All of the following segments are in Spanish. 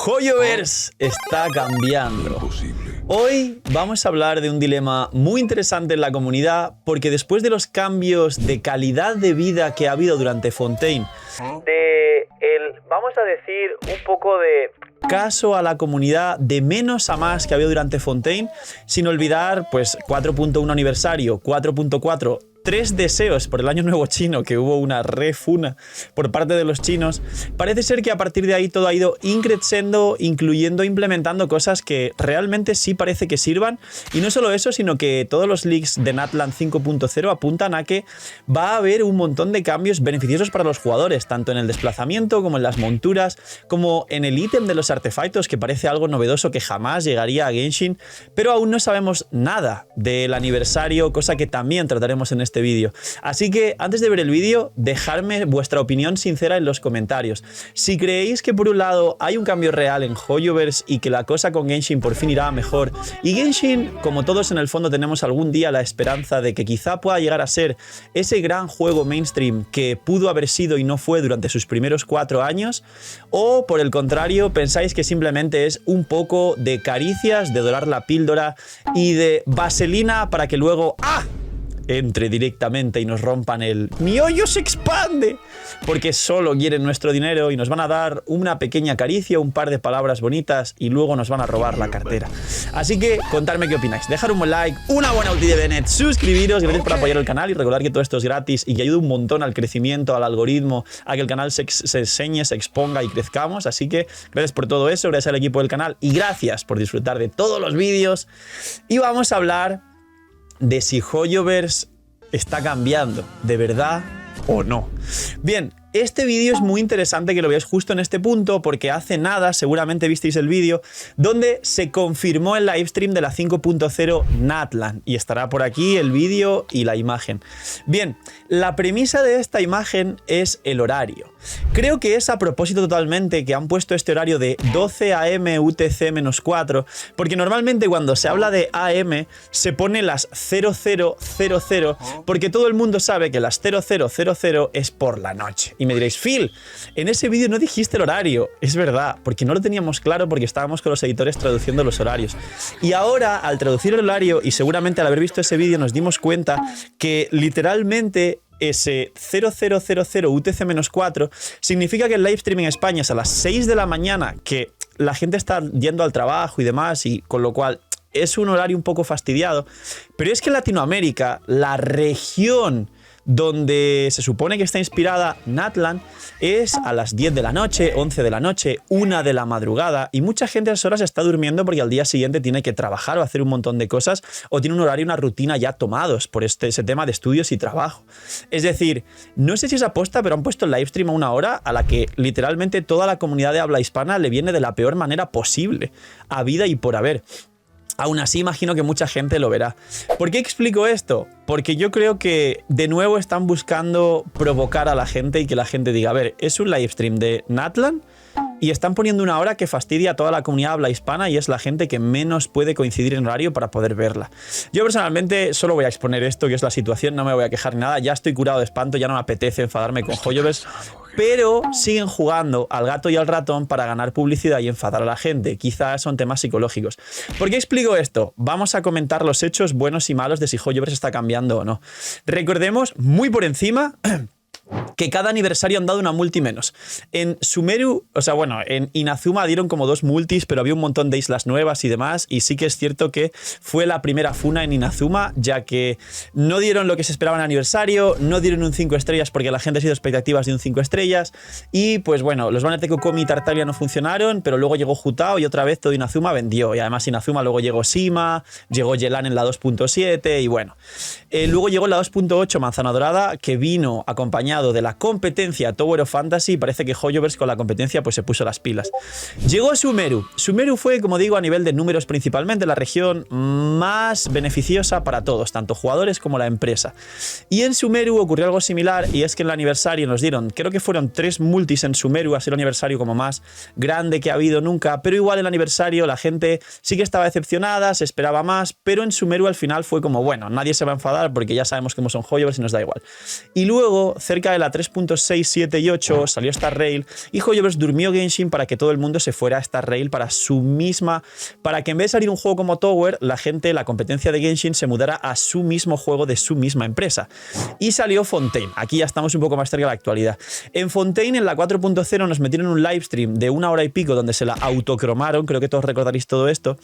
Hoyoverse está cambiando. Hoy vamos a hablar de un dilema muy interesante en la comunidad porque después de los cambios de calidad de vida que ha habido durante Fontaine, vamos a decir, un poco de caso a la comunidad de menos a más que ha habido durante Fontaine, sin olvidar pues 4.1 aniversario, 4.4, 3 deseos por el año nuevo chino, que hubo una refuna por parte de los chinos. Parece ser que a partir de ahí todo ha ido increciendo, incluyendo, implementando cosas que realmente sí parece que sirvan. Y no solo eso, sino que todos los leaks de Natlan 5.0 apuntan a que va a haber un montón de cambios beneficiosos para los jugadores, tanto en el desplazamiento como en las monturas, como en el ítem de los artefactos, que parece algo novedoso que jamás llegaría a Genshin, pero aún no sabemos nada del aniversario, cosa que también trataremos en este vídeo. Así que antes de ver el vídeo, dejadme vuestra opinión sincera en los comentarios. Si creéis que por un lado hay un cambio real en Hoyoverse y que la cosa con Genshin por fin irá a mejor, y Genshin, como todos en el fondo tenemos algún día la esperanza de que quizá pueda llegar a ser ese gran juego mainstream que pudo haber sido y no fue durante sus primeros 4 años, o por el contrario pensáis que simplemente es un poco de caricias, de dorar la píldora y de vaselina para que luego entre directamente y nos rompan el "mi hoyo se expande", porque solo quieren nuestro dinero y nos van a dar una pequeña caricia, un par de palabras bonitas y luego nos van a robar la cartera. Así que contadme qué opináis, dejar un buen like, una buena ulti de Bennett, suscribiros, gracias por apoyar el canal y recordar que todo esto es gratis y que ayuda un montón al crecimiento, al algoritmo, a que el canal se enseñe, se exponga y crezcamos. Así que gracias por todo eso, gracias al equipo del canal y gracias por disfrutar de todos los vídeos. Y vamos a hablar de si Hoyoverse está cambiando, ¿de verdad o no? Bien, este vídeo es muy interesante que lo veáis justo en este punto porque hace nada, seguramente visteis el vídeo, donde se confirmó el livestream de la 5.0 Natlan y estará por aquí el vídeo y la imagen. Bien, la premisa de esta imagen es el horario. Creo que es a propósito totalmente que han puesto este horario de 12 AM UTC-4, porque normalmente cuando se habla de AM se pone las 0000 porque todo el mundo sabe que las 0000 es por la noche. Y me diréis, Phil, en ese vídeo no dijiste el horario. Es verdad, porque no lo teníamos claro porque estábamos con los editores traduciendo los horarios. Y ahora, al traducir el horario, y seguramente al haber visto ese vídeo nos dimos cuenta que literalmente ese 0000 UTC-4 significa que el livestream en España es a las 6 de la mañana, que la gente está yendo al trabajo y demás, y con lo cual es un horario un poco fastidiado. Pero es que en Latinoamérica, la región donde se supone que está inspirada Natlan es a las 10 de la noche, 11 de la noche, 1 de la madrugada, y mucha gente a esas horas está durmiendo porque al día siguiente tiene que trabajar o hacer un montón de cosas o tiene un horario y una rutina ya tomados por ese tema de estudios y trabajo. Es decir, no sé si es aposta, pero han puesto el livestream a una hora a la que literalmente toda la comunidad de habla hispana le viene de la peor manera posible, a vida y por haber. Aún así, imagino que mucha gente lo verá. ¿Por qué explico esto? Porque yo creo que de nuevo están buscando provocar a la gente y que la gente diga, a ver, es un livestream de Natlan y están poniendo una hora que fastidia a toda la comunidad habla hispana y es la gente que menos puede coincidir en horario para poder verla. Yo personalmente solo voy a exponer esto, que es la situación, no me voy a quejar ni nada, ya estoy curado de espanto, ya no me apetece enfadarme con Hoyoverse, pero siguen jugando al gato y al ratón para ganar publicidad y enfadar a la gente. Quizás son temas psicológicos. ¿Por qué explico esto? Vamos a comentar los hechos buenos y malos de si Hoyoverse está cambiando o no. Recordemos muy por encima que cada aniversario han dado una multi menos. En Sumeru, o sea, bueno, en Inazuma dieron como 2 multis, pero había un montón de islas nuevas y demás, y sí que es cierto que fue la primera funa en Inazuma, ya que no dieron lo que se esperaba en aniversario, no dieron un 5 estrellas porque la gente ha sido expectativas de un 5 estrellas, y pues bueno, los banners de Kokomi y Tartaglia no funcionaron, pero luego llegó Jutao y otra vez todo Inazuma vendió, y además Inazuma luego llegó Sima, llegó Yelan en la 2.7, y bueno. Luego llegó la 2.8 Manzana Dorada, que vino acompañado de la competencia Tower of Fantasy. Parece que Hoyoverse con la competencia pues se puso las pilas. Llegó Sumeru. Sumeru fue, como digo, a nivel de números principalmente la región más beneficiosa para todos, tanto jugadores como la empresa. Y en Sumeru ocurrió algo similar, y es que en el aniversario nos dieron, creo que fueron 3 multis en Sumeru, ha sido el aniversario como más grande que ha habido nunca, pero igual el aniversario la gente sí que estaba decepcionada, se esperaba más, pero en Sumeru al final fue como, bueno, nadie se va a enfadar porque ya sabemos cómo son Hoyoverse y nos da igual. Y luego, cerca cae la 3.6, 7 y 8, salió Star Rail y Hoyoverse durmió Genshin para que todo el mundo se fuera a Star Rail para que en vez de salir un juego como Tower, la competencia de Genshin se mudara a su mismo juego de su misma empresa. Y salió Fontaine. Aquí ya estamos un poco más cerca de la actualidad. En Fontaine, en la 4.0, nos metieron un livestream de 1 hora y pico donde se la autocromaron, creo que todos recordaréis todo esto.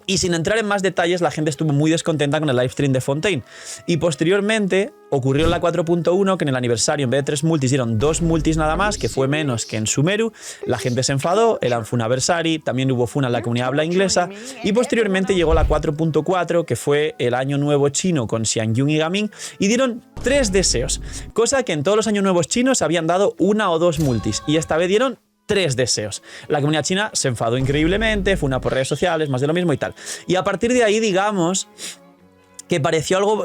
Y sin entrar en más detalles, la gente estuvo muy descontenta con el livestream de Fontaine. Y posteriormente ocurrió en la 4.1 que en el aniversario, en vez de 3 multis, dieron 2 multis nada más, que fue menos que en Sumeru. La gente se enfadó, eran Funaversary, también hubo Funa en la comunidad habla inglesa. Y posteriormente llegó la 4.4, que fue el año nuevo chino con Xiangyun y Gaming, y dieron 3 deseos. Cosa que en todos los años nuevos chinos habían dado 1 o 2 multis. Y esta vez dieron 3 deseos. La comunidad china se enfadó increíblemente, fue una por redes sociales, más de lo mismo y tal. Y a partir de ahí, digamos que pareció algo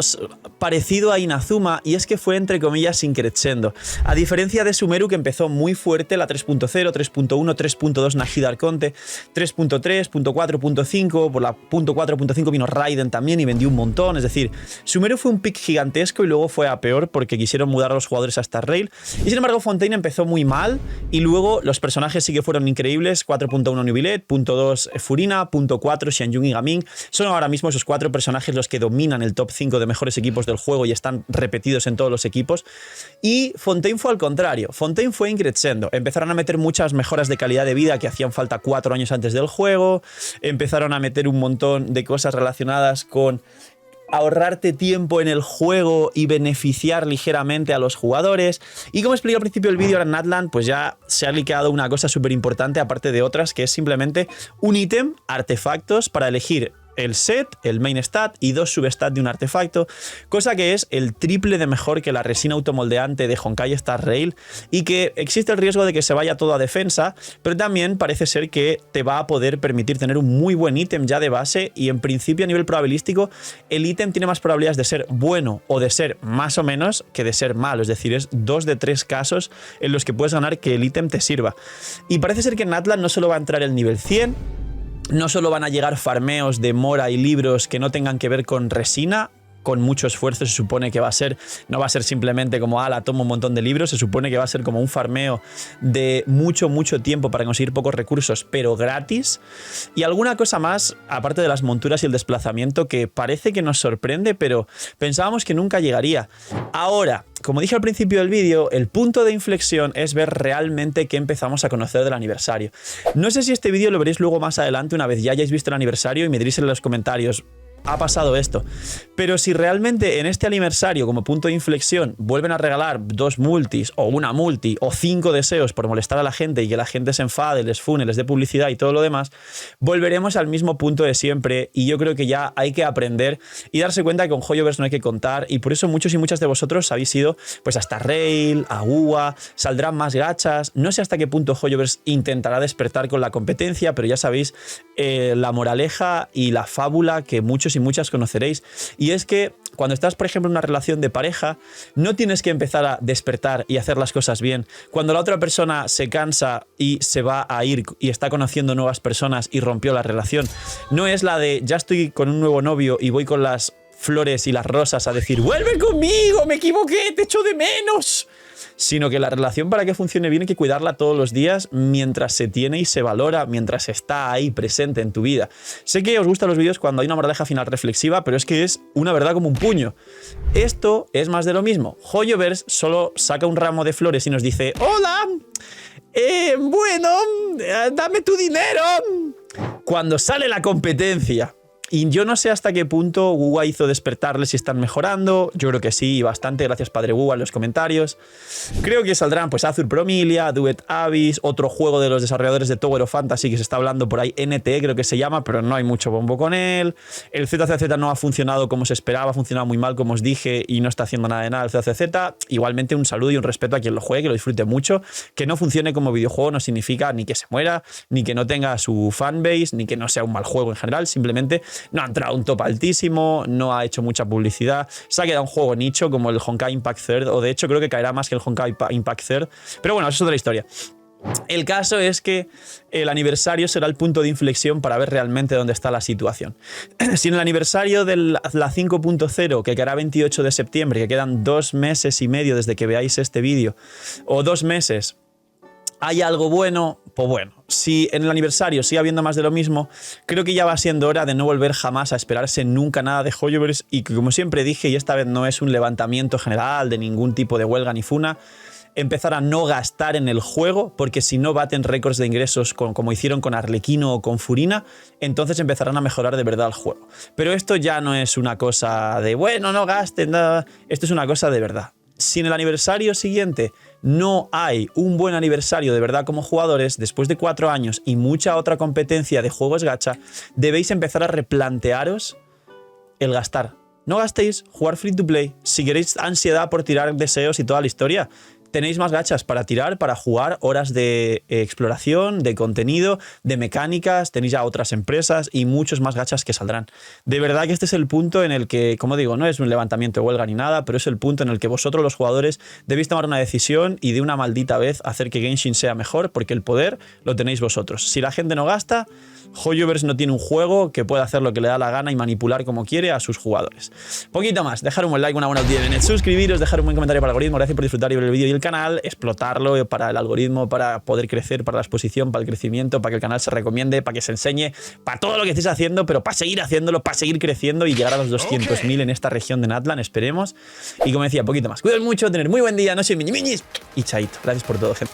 parecido a Inazuma, y es que fue entre comillas increciendo. A diferencia de Sumeru, que empezó muy fuerte, la 3.0, 3.1, 3.2 Nahida Arconte, 3.3, 4.5, por la .4.5 vino Raiden también y vendió un montón. Es decir, Sumeru fue un pick gigantesco y luego fue a peor porque quisieron mudar a los jugadores a Star Rail. Y sin embargo, Fontaine empezó muy mal y luego los personajes sí que fueron increíbles. 4.1 Nubilet, .2 Furina, .4 Xiangyun y Gaming. Son ahora mismo esos 4 personajes los que dominan el top 5 de mejores equipos del juego y están repetidos en todos los equipos. Y Fontaine fue al contrario. Fontaine fue increciendo. Empezaron a meter muchas mejoras de calidad de vida que hacían falta 4 años antes del juego. Empezaron a meter un montón de cosas relacionadas con ahorrarte tiempo en el juego y beneficiar ligeramente a los jugadores. Y como expliqué al principio del vídeo, ahora en Natlan pues ya se ha liqueado una cosa súper importante, aparte de otras, que es simplemente un ítem, artefactos, para elegir el set, el main stat y 2 substats de un artefacto, cosa que es el triple de mejor que la resina automoldeante de Honkai Star Rail, y que existe el riesgo de que se vaya todo a defensa, pero también parece ser que te va a poder permitir tener un muy buen ítem ya de base, y en principio a nivel probabilístico el ítem tiene más probabilidades de ser bueno o de ser más o menos que de ser malo, es decir, es 2 de 3 casos en los que puedes ganar que el ítem te sirva. Y parece ser que en Natlan no solo va a entrar el nivel 100, no solo van a llegar farmeos de mora y libros que no tengan que ver con resina, con mucho esfuerzo se supone que va a ser, no va a ser simplemente como, tomo un montón de libros, se supone que va a ser como un farmeo de mucho tiempo para conseguir pocos recursos, pero gratis, y alguna cosa más, aparte de las monturas y el desplazamiento, que parece que nos sorprende, pero pensábamos que nunca llegaría. Ahora, como dije al principio del vídeo, el punto de inflexión es ver realmente qué empezamos a conocer del aniversario. No sé si este vídeo lo veréis luego más adelante, una vez ya hayáis visto el aniversario, y me diréis en los comentarios, ha pasado esto. Pero si realmente en este aniversario, como punto de inflexión, vuelven a regalar 2 multis, o una multi, o 5 deseos por molestar a la gente y que la gente se enfade, les fune, les dé publicidad y todo lo demás, volveremos al mismo punto de siempre, y yo creo que ya hay que aprender y darse cuenta que con Hoyoverse no hay que contar, y por eso muchos y muchas de vosotros habéis ido pues hasta Rail, a UA, saldrán más gachas. No sé hasta qué punto Hoyoverse intentará despertar con la competencia, pero ya sabéis la moraleja y la fábula que muchos y muchas conoceréis, y es que cuando estás, por ejemplo, en una relación de pareja, no tienes que empezar a despertar y hacer las cosas bien. Cuando la otra persona se cansa y se va a ir y está conociendo nuevas personas y rompió la relación, no es la de ya estoy con un nuevo novio y voy con las flores y las rosas a decir ¡vuelve conmigo! ¡Me equivoqué! ¡Te echo de menos! Sino que la relación, para que funcione bien, hay que cuidarla todos los días mientras se tiene y se valora, mientras está ahí presente en tu vida. Sé que os gustan los vídeos cuando hay una moraleja final reflexiva, pero es que es una verdad como un puño. Esto es más de lo mismo. Hoyoverse solo saca un ramo de flores y nos dice ¡hola! Bueno, dame tu dinero. Cuando sale la competencia. Y yo no sé hasta qué punto WUA hizo despertarles si están mejorando. Yo creo que sí, bastante. Gracias, padre WUA, en los comentarios. Creo que saldrán pues Azur Promilia, Duet Abyss, otro juego de los desarrolladores de Tower of Fantasy que se está hablando por ahí, NT creo que se llama, pero no hay mucho bombo con él. El ZCZ no ha funcionado como se esperaba, ha funcionado muy mal, como os dije, y no está haciendo nada de nada el ZCZ. Igualmente un saludo y un respeto a quien lo juegue, que lo disfrute mucho. Que no funcione como videojuego no significa ni que se muera, ni que no tenga su fanbase, ni que no sea un mal juego en general. Simplemente no ha entrado a un top altísimo, no ha hecho mucha publicidad, se ha quedado un juego nicho como el Honkai Impact Third, o de hecho creo que caerá más que el Honkai Impact Third, pero bueno, eso es otra historia. El caso es que el aniversario será el punto de inflexión para ver realmente dónde está la situación. Si en el aniversario de la 5.0, que quedará 28 de septiembre, que quedan 2 meses y medio desde que veáis este vídeo, o 2 meses, hay algo bueno, pues bueno. Si en el aniversario sigue habiendo más de lo mismo, creo que ya va siendo hora de no volver jamás a esperarse nunca nada de Hoyoverse y que, como siempre dije, y esta vez no es un levantamiento general de ningún tipo de huelga ni funa, empezar a no gastar en el juego, porque si no baten récords de ingresos como hicieron con Arlequino o con Furina, entonces empezarán a mejorar de verdad el juego. Pero esto ya no es una cosa de, bueno, no gasten, nada. Esto es una cosa de verdad. Si en el aniversario siguiente no hay un buen aniversario de verdad como jugadores, después de 4 años y mucha otra competencia de juegos gacha, debéis empezar a replantearos el gastar. No gastéis, jugar free to play. Si queréis ansiedad por tirar deseos y toda la historia, tenéis más gachas para tirar, para jugar, horas de exploración, de contenido, de mecánicas, tenéis ya otras empresas y muchos más gachas que saldrán. De verdad que este es el punto en el que, como digo, no es un levantamiento de huelga ni nada, pero es el punto en el que vosotros los jugadores debéis tomar una decisión y de una maldita vez hacer que Genshin sea mejor, porque el poder lo tenéis vosotros. Si la gente no gasta, Hoyoverse no tiene un juego que pueda hacer lo que le da la gana y manipular como quiere a sus jugadores. Poquito más, dejar un buen like, una buena audiencia, suscribiros, dejar un buen comentario para el algoritmo, gracias por disfrutar y ver el vídeo y el canal, explotarlo para el algoritmo, para poder crecer, para la exposición, para el crecimiento, para que el canal se recomiende, para que se enseñe, para todo lo que estéis haciendo, pero para seguir haciéndolo, para seguir creciendo y llegar a los 200.000 en esta región de Natlan, esperemos. Y como decía, poquito más. Cuidaos mucho, tener muy buen día, no soy miñimiñis y chaito. Gracias por todo, gente.